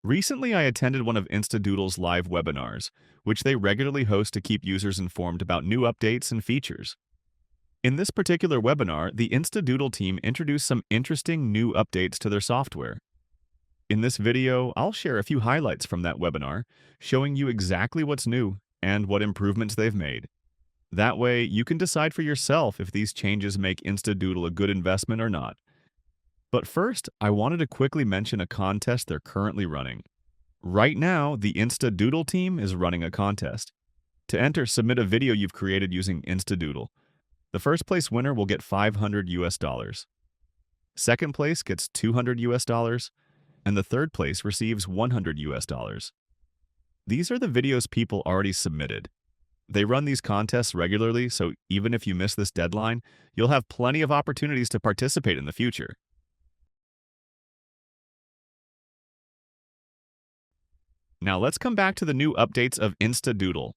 Recently, I attended one of InstaDoodle's live webinars, which they regularly host to keep users informed about new updates and features. In this particular webinar, the InstaDoodle team introduced some interesting new updates to their software. In this video, I'll share a few highlights from that webinar, showing you exactly what's new and what improvements they've made. That way, you can decide for yourself if these changes make InstaDoodle a good investment or not. But first, I wanted to quickly mention a contest they're currently running. Right now, the InstaDoodle team is running a contest. To enter, submit a video you've created using InstaDoodle. The first place winner will get 500 US dollars. Second place gets 200 US dollars, and the third place receives 100 US dollars. These are the videos people already submitted. They run these contests regularly, so even if you miss this deadline, you'll have plenty of opportunities to participate in the future. Now let's come back to the new updates of InstaDoodle.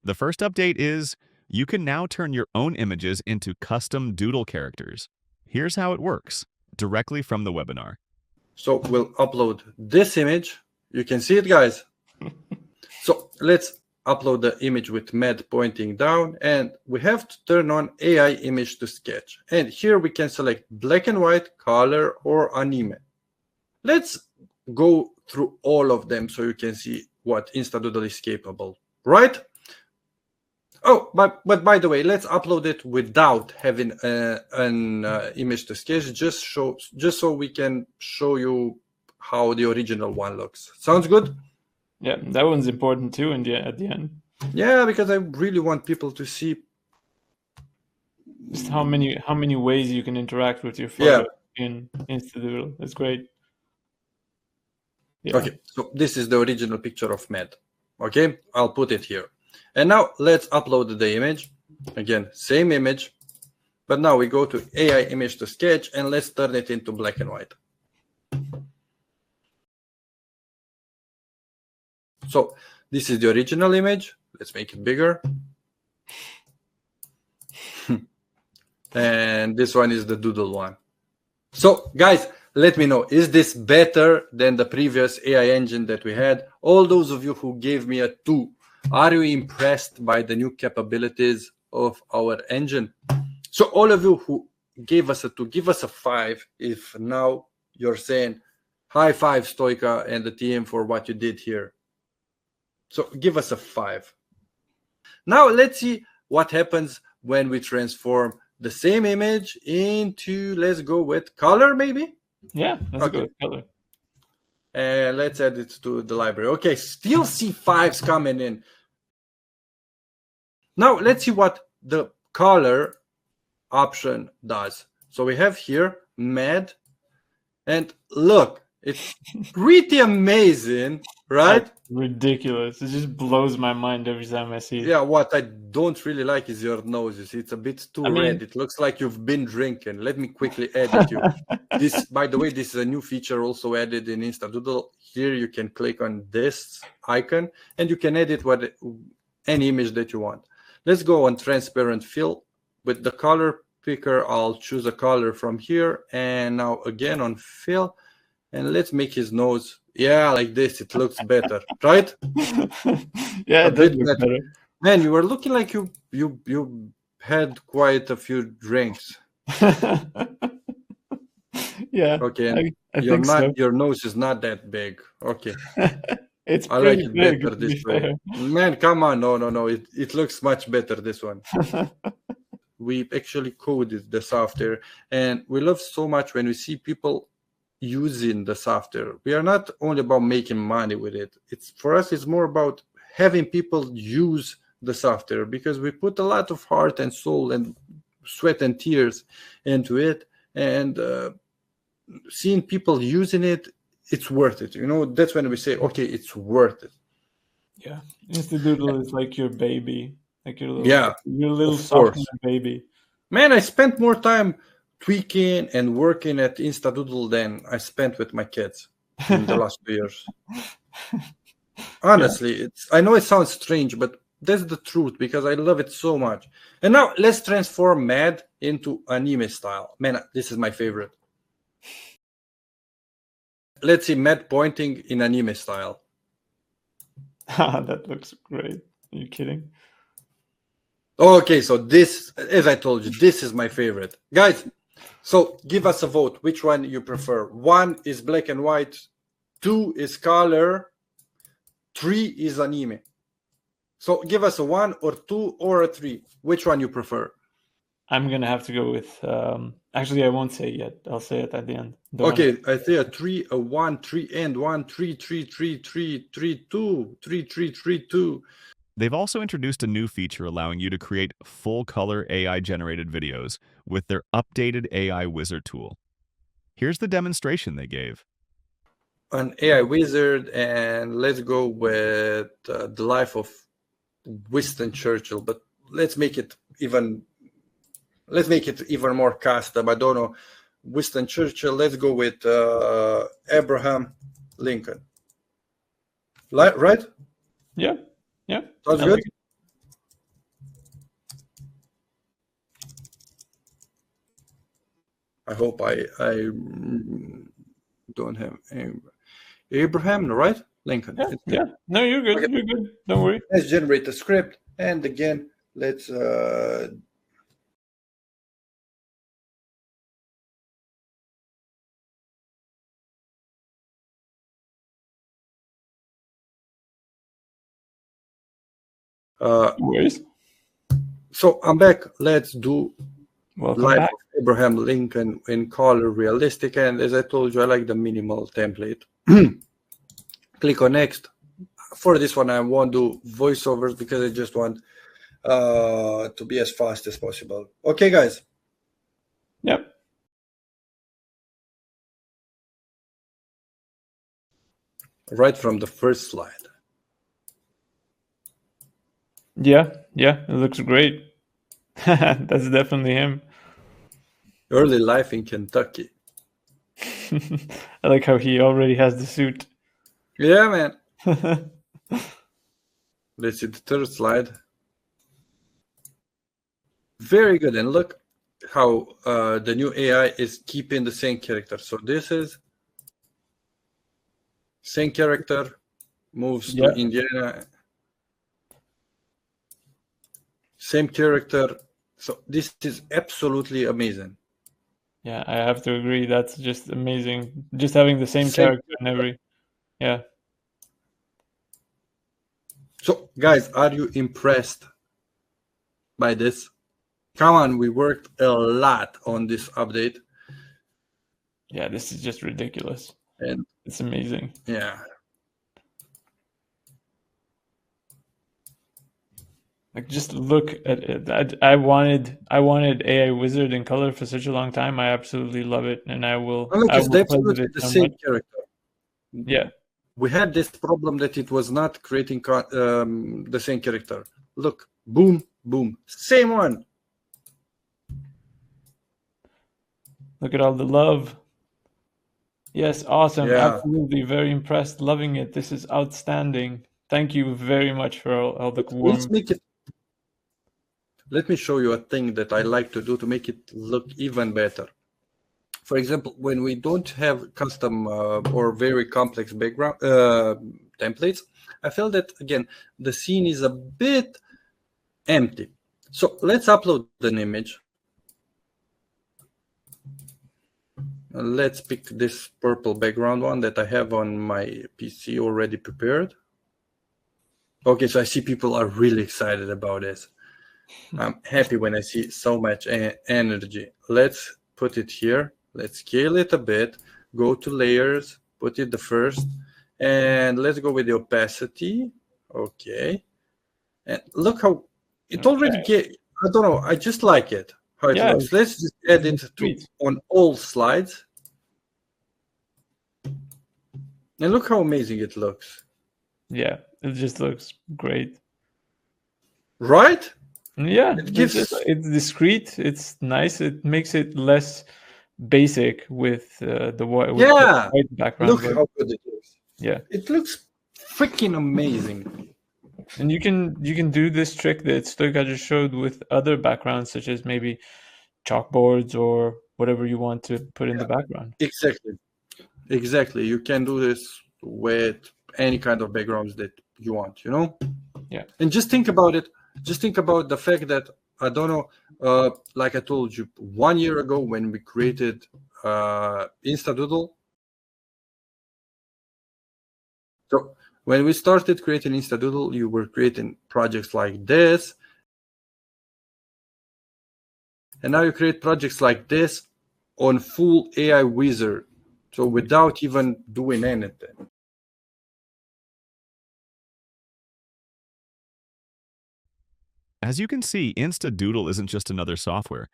The first update is, you can now turn your own images into custom doodle characters. Here's how it works, directly from the webinar. So we'll upload this image. You can see it, guys. So let's upload the image with Med pointing down, and we have to turn on AI image to sketch. And here we can select black and white, color, or anime. Let's go through all of them so you can see what InstaDoodle is capable, right? Oh, but by the way, let's upload it without having an image to sketch, just so we can show you how the original one looks. Sounds good? Yeah, that one's important too at the end. Yeah, because I really want people to see just how many ways you can interact with your photo in InstaDoodle. That's great. Yeah. Okay, so this is the original picture of Med. Okay, I'll put it here. And now let's upload the image. Again, same image, but now we go to AI image to sketch and let's turn it into black and white. So this is the original image. Let's make it bigger. And this one is the doodle one. So guys, let me know, is this better than the previous AI engine that we had? All those of you who gave me a 2, are you impressed by the new capabilities of our engine? So all of you who gave us a 2, give us a 5 if now you're saying, high five Stoica and the team for what you did here. So give us a 5. Now let's see what happens when we transform the same image into, let's go with color maybe? Yeah, that's a good color. And let's add it to the library. Okay, still see 5s coming in. Now let's see what the color option does. So we have here Med, and look, it's pretty amazing, right? That's ridiculous. It just blows my mind every time I see it. Yeah, what I don't really like is your nose. You see, it's a bit too red. It looks like you've been drinking. Let me quickly edit you. This, by the way, this is a new feature also added in InstaDoodle. Here you can click on this icon and you can edit any image that you want. Let's go on transparent fill. With the color picker, I'll choose a color from here. And now again on fill. And let's make his nose, yeah, like this. It looks better, right? Yeah, it does look better. Man, you were looking like you had quite a few drinks. Yeah. Okay. I think so. Your nose is not that big. Okay. It's I like it big, better this way. Man, come on. No. It looks much better this one. We actually coded the software, and we love so much when we see people using the software. We are not only about making money with it. For us, it's more about having people use the software because we put a lot of heart and soul and sweat and tears into it, and seeing people using it, it's worth it. You know, that's when we say, okay, it's worth it. Yeah, InstaDoodle is like your baby, like your little software baby. Man, I spent more time tweaking and working at InstaDoodle than I spent with my kids in the last 2 years. Honestly, I know it sounds strange, but that's the truth because I love it so much. And now let's transform Mad into anime style. Man, this is my favorite. let's see Matt pointing in anime style. That looks great. Are you kidding? Okay, so this, as I told you, this is my favorite. Guys, so give us a vote. Which one you prefer? 1 is black and white, 2 is color, 3 is anime. So give us a 1 or 2 or a 3. Which one you prefer? I'm gonna have to go with. Actually, I won't say yet. I'll say it at the end. Okay, I say a 3, a 1, 3, and 1, 3, 3, 3, 3, 3, 2, 3, 3, 3, 2. They've also introduced a new feature allowing you to create full-color AI-generated videos with their updated AI Wizard tool. Here's the demonstration they gave. An AI wizard, and let's go with the life of Winston Churchill, but let's make it even more custom. I don't know, Winston Churchill. Let's go with Abraham Lincoln. Right? Yeah. Sounds good. I hope I don't have Abraham, right? Lincoln. Yeah. No, you're good. Okay. You're good. Don't worry. Let's generate a script, and again, let's so I'm back. Let's do Life of Abraham Lincoln in color realistic, and as I told you, I like the minimal template. Click on next. For this one, I won't do voiceovers because I just want to be as fast as possible. Okay, guys. Yep. Right from the first slide. Yeah, it looks great. That's definitely him. Early life in Kentucky. I like how he already has the suit. Yeah, man. Let's see the third slide. Very good. And look how the new AI is keeping the same character. So this is same character, moves to Indiana. Same character. So this is absolutely amazing. Yeah, I have to agree. That's just amazing. Just having the same character in every. Yeah. So, guys, are you impressed by this? Come on, we worked a lot on this update. Yeah, this is just ridiculous. And it's amazing. Yeah. Like, just look at it. I wanted AI Wizard in color for such a long time. I absolutely love it, and I will. Look, I it's will absolutely the same character. Yeah. We had this problem that it was not creating the same character. Look, boom, boom, same one. Look at all the love. Yes, awesome. Yeah. Absolutely, very impressed. Loving it. This is outstanding. Thank you very much for all the warm. Let's make it. Let me show you a thing that I like to do to make it look even better. For example, when we don't have custom or very complex background templates, I feel that, again, the scene is a bit empty. So let's upload an image. Let's pick this purple background one that I have on my PC already prepared. Okay, so I see people are really excited about this. I'm happy when I see so much energy. Let's put it here. Let's scale it a bit. Go to layers, put it the first, and let's go with the opacity. Okay. And look how it already gets, I don't know, I just like it, how it looks. Let's just add it on all slides. And look how amazing it looks. Yeah, it just looks great. Right? Yeah, it's discreet. It's nice. It makes it less basic with the white background. Look how good it looks. Yeah, it looks freaking amazing. And you can do this trick that Stoika just showed with other backgrounds, such as maybe chalkboards or whatever you want to put in the background. Exactly. Exactly. You can do this with any kind of backgrounds that you want, you know? Yeah. And just think about it. Just think about the fact that, I don't know, like I told you 1 year ago when we created InstaDoodle. So when we started creating InstaDoodle, you were creating projects like this. And now you create projects like this on full AI wizard. So without even doing anything. As you can see, InstaDoodle isn't just another software.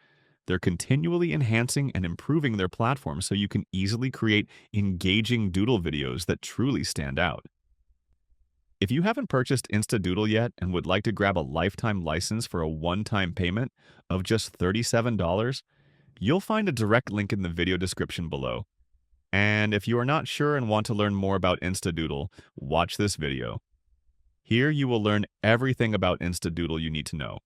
They're continually enhancing and improving their platform so you can easily create engaging doodle videos that truly stand out. If you haven't purchased InstaDoodle yet and would like to grab a lifetime license for a one-time payment of just $37, you'll find a direct link in the video description below. And if you are not sure and want to learn more about InstaDoodle, watch this video. Here you will learn everything about InstaDoodle you need to know.